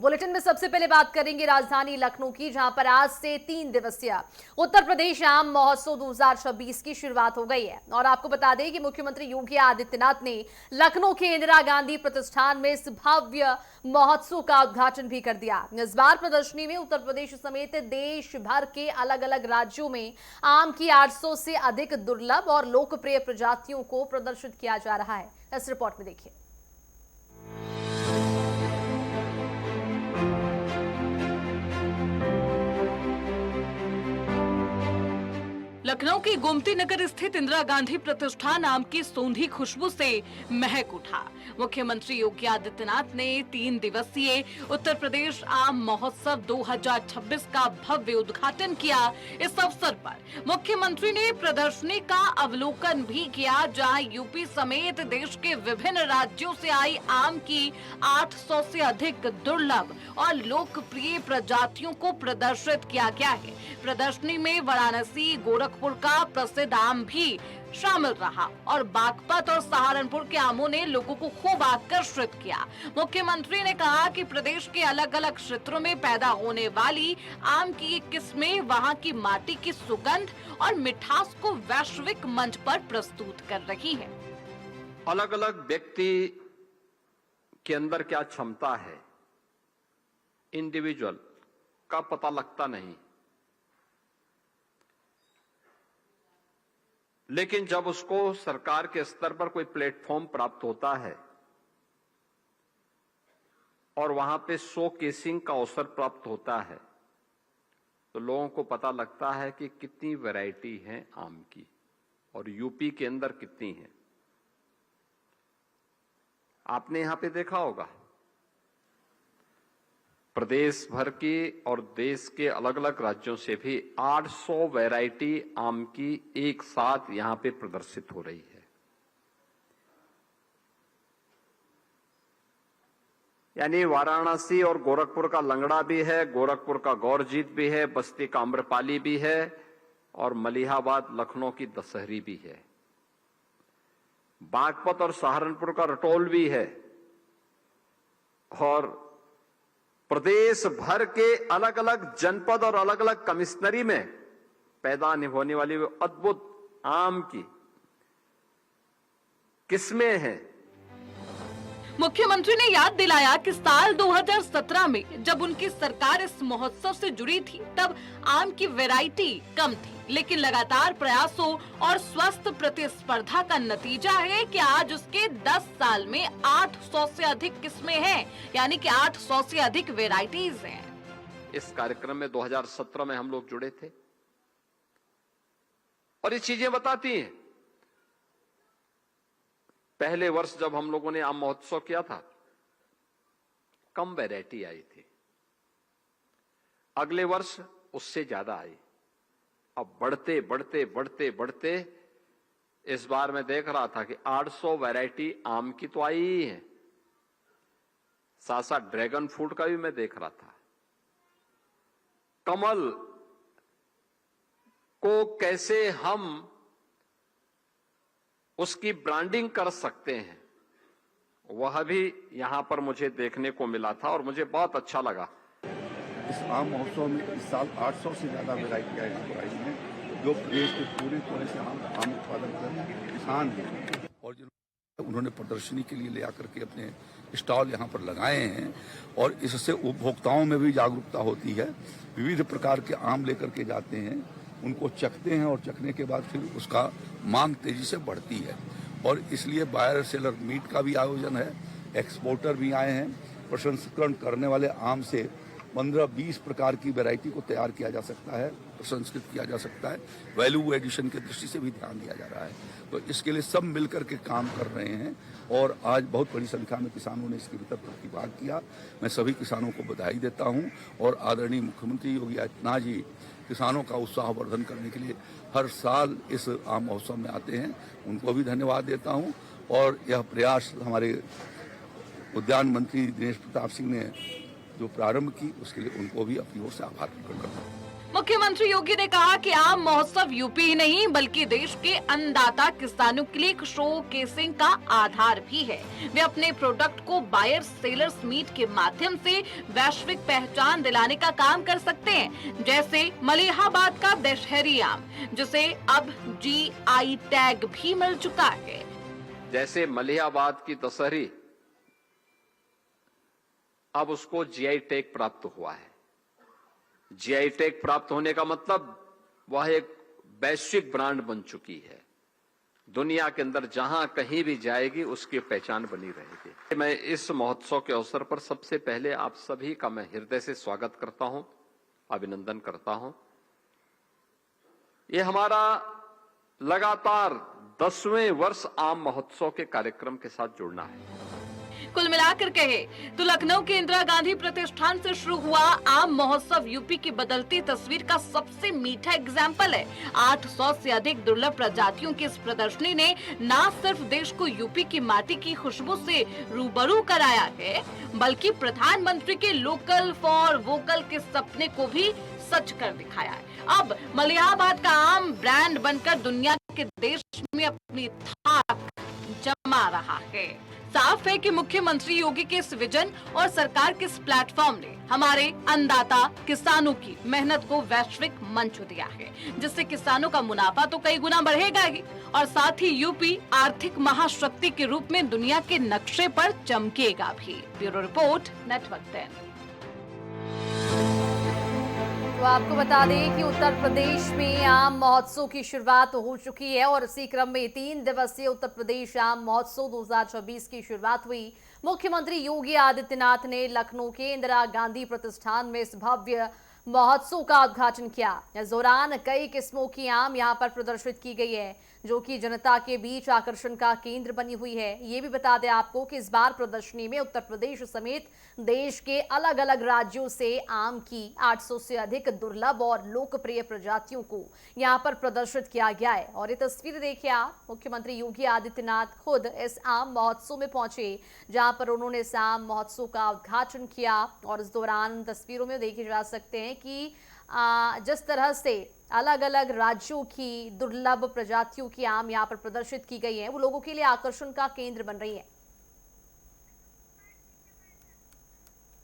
Bulletin में सबसे पहले बात करेंगे राजधानी लखनऊ की, जहां पर आज से 3 दिवसीय उत्तर प्रदेश आम महोत्सव 2026 की शुरुआत हो गई है। और आपको बता दें कि मुख्यमंत्री योगी आदित्यनाथ ने लखनऊ के इंदिरा गांधी प्रतिष्ठान में इस भव्य महोत्सव का उद्घाटन भी कर दिया। इस बार प्रदर्शनी में उत्तर प्रदेश समेत देश भर के अलग अलग राज्यों में आम की 800 से अधिक दुर्लभ और लोकप्रिय प्रजातियों को प्रदर्शित किया जा रहा है। इस रिपोर्ट में देखिए। लखनऊ की गोमती नगर स्थित इंदिरा गांधी प्रतिष्ठान आम की सौंधी खुशबू से महक उठा। मुख्यमंत्री योगी आदित्यनाथ ने 3 दिवसीय उत्तर प्रदेश आम महोत्सव 2026 का भव्य उद्घाटन किया। इस अवसर पर मुख्यमंत्री ने प्रदर्शनी का अवलोकन भी किया, जहां यूपी समेत देश के विभिन्न राज्यों से आई आम की 800 से अधिक दुर्लभ और लोकप्रिय प्रजातियों को प्रदर्शित किया गया है। प्रदर्शनी में वाराणसी, गोरखपुर का प्रसिद्ध आम भी शामिल रहा और बागपत और सहारनपुर के आमों ने लोगों को खूब आकर्षित किया। मुख्यमंत्री ने कहा कि प्रदेश के अलग अलग क्षेत्रों में पैदा होने वाली आम की किस्में वहां की माटी की सुगंध और मिठास को वैश्विक मंच पर प्रस्तुत कर रही है। अलग अलग व्यक्ति के अंदर क्या क्षमता है, इंडिविजुअल का पता लगता नहीं, लेकिन जब उसको सरकार के स्तर पर कोई प्लेटफॉर्म प्राप्त होता है और वहां पे शोकेसिंग का अवसर प्राप्त होता है, तो लोगों को पता लगता है कि कितनी वैरायटी है आम की और यूपी के अंदर कितनी है। आपने यहां पे देखा होगा, प्रदेश भर की और देश के अलग अलग राज्यों से भी 800 वैरायटी आम की एक साथ यहां पे प्रदर्शित हो रही है। यानी वाराणसी और गोरखपुर का लंगड़ा भी है, गोरखपुर का गौरजीत भी है, बस्ती का आम्रपाली भी है और मलिहाबाद लखनऊ की दशहरी भी है। बागपत और सहारनपुर का रटोल भी है और प्रदेश भर के अलग अलग जनपद और अलग अलग कमिश्नरी में पैदा होने वाली अद्भुत आम की किस्में हैं। मुख्यमंत्री ने याद दिलाया कि साल 2017 में जब उनकी सरकार इस महोत्सव से जुड़ी थी, तब आम की वैरायटी कम थी, लेकिन लगातार प्रयासों और स्वस्थ प्रतिस्पर्धा का नतीजा है कि आज उसके 10 साल में 800 से अधिक किस्में हैं, यानी कि 800 से अधिक वैरायटीज हैं। इस कार्यक्रम में 2017 में हम लोग जुड़े थे और ये चीजें बताती हैं। पहले वर्ष जब हम लोगों ने आम महोत्सव किया था, कम वैरायटी आई थी। अगले वर्ष उससे ज्यादा आई। अब बढ़ते बढ़ते बढ़ते बढ़ते इस बार मैं देख रहा था कि 800 वैरायटी आम की तो आई ही है, साथ साथ ड्रैगन फ्रूट का भी मैं देख रहा था। कमल को कैसे हम उसकी ब्रांडिंग कर सकते हैं, वह भी यहां पर मुझे देखने को मिला था और मुझे बहुत अच्छा लगा। इस आम महोत्सव में इस साल 800 से ज़्यादा वैरायटियाँ यहाँ पर आई हैं, जो प्रदेश के पूरे कोने से आम उत्पादन कर किसान हैं और जो उन्होंने प्रदर्शनी के लिए ले आकर के अपने स्टॉल यहाँ पर लगाए हैं और इससे उपभोक्ताओं में भी जागरूकता होती है। विविध प्रकार के आम लेकर के जाते हैं, उनको चखते हैं और चखने के बाद फिर उसका मांग तेजी से बढ़ती है और इसलिए बायर सेलर मीट का भी आयोजन है। एक्सपोर्टर भी आए हैं। प्रसंस्करण करने वाले आम से 15-20 प्रकार की वैरायटी को तैयार किया जा सकता है, प्रसंस्कृत किया जा सकता है। वैल्यू एडिशन की दृष्टि से भी ध्यान दिया जा रहा है, तो इसके लिए सब मिलकर के काम कर रहे हैं और आज बहुत बड़ी संख्या में किसानों ने इसके भीतर प्रतिभाग किया। मैं सभी किसानों को बधाई देता हूं और आदरणीय मुख्यमंत्री योगी आदित्यनाथ जी किसानों का उत्साहवर्धन करने के लिए हर साल इस आम महोत्सव में आते हैं, उनको भी धन्यवाद देता हूँ। और यह प्रयास हमारे उद्यान मंत्री दिनेश प्रताप सिंह ने जो प्रारंभ की, उसके लिए उनको भी अपनी ओर से आभार प्रकट करता हूँ। मुख्यमंत्री योगी ने कहा कि आम महोत्सव यूपी ही नहीं बल्कि देश के अन्नदाता किसानों के लिए एक शो केसिंग का आधार भी है। वे अपने प्रोडक्ट को बायर सेलर्स मीट के माध्यम से वैश्विक पहचान दिलाने का काम कर सकते हैं, जैसे मलिहाबाद का दशहरी आम, जिसे अब GI टैग भी मिल चुका है। जैसे मलिहाबाद की दशहरी अब उसको GI टैग प्राप्त हुआ है। GI टैग प्राप्त होने का मतलब वह एक वैश्विक ब्रांड बन चुकी है। दुनिया के अंदर जहां कहीं भी जाएगी उसकी पहचान बनी रहेगी। मैं इस महोत्सव के अवसर पर सबसे पहले आप सभी का मैं हृदय से स्वागत करता हूं, अभिनंदन करता हूं। ये हमारा लगातार 10वें वर्ष आम महोत्सव के कार्यक्रम के साथ जुड़ना है। कुल मिलाकर कहे तो लखनऊ के इंदिरा गांधी प्रतिष्ठान से शुरू हुआ आम महोत्सव यूपी की बदलती तस्वीर का सबसे मीठा एग्जाम्पल है। 800 से अधिक दुर्लभ प्रजातियों की इस प्रदर्शनी ने न सिर्फ देश को यूपी की माटी की खुशबू से रूबरू कराया है, बल्कि प्रधानमंत्री के लोकल फॉर वोकल के सपने को भी सच कर दिखाया है। अब मलिहाबाद का आम ब्रांड बनकर दुनिया के देश में अपनी धाक जमा रहा है। साफ है कि मुख्यमंत्री योगी के इस विजन और सरकार के इस प्लेटफॉर्म ने हमारे अन्नदाता किसानों की मेहनत को वैश्विक मंच दिया है, जिससे किसानों का मुनाफा तो कई गुना बढ़ेगा ही और साथ ही यूपी आर्थिक महाशक्ति के रूप में दुनिया के नक्शे पर चमकेगा भी। Bureau report, network 10। तो आपको बता दें कि उत्तर प्रदेश में आम महोत्सव की शुरुआत हो चुकी है और इसी क्रम में 3 दिवसीय उत्तर प्रदेश आम महोत्सव 2026 की शुरुआत हुई। मुख्यमंत्री योगी आदित्यनाथ ने लखनऊ के इंदिरा गांधी प्रतिष्ठान में इस भव्य महोत्सव का उद्घाटन किया। इस दौरान कई किस्मों की आम यहां पर प्रदर्शित की गई है, जो कि जनता के बीच आकर्षण का केंद्र बनी हुई है। ये भी बता दें आपको कि इस बार प्रदर्शनी में उत्तर प्रदेश समेत देश के अलग अलग राज्यों से आम की 800 से अधिक दुर्लभ और लोकप्रिय प्रजातियों को यहां पर प्रदर्शित किया गया है। और ये तस्वीर देखिए आप, मुख्यमंत्री योगी आदित्यनाथ खुद इस आम महोत्सव में पहुंचे, जहां पर उन्होंने इस आम महोत्सव का उद्घाटन किया। और इस दौरान तस्वीरों में देखे जा सकते हैं कि जिस तरह से अलग अलग राज्यों की दुर्लभ प्रजातियों की आम यहाँ पर प्रदर्शित की गई है, वो लोगों के लिए आकर्षण का केंद्र बन रही है।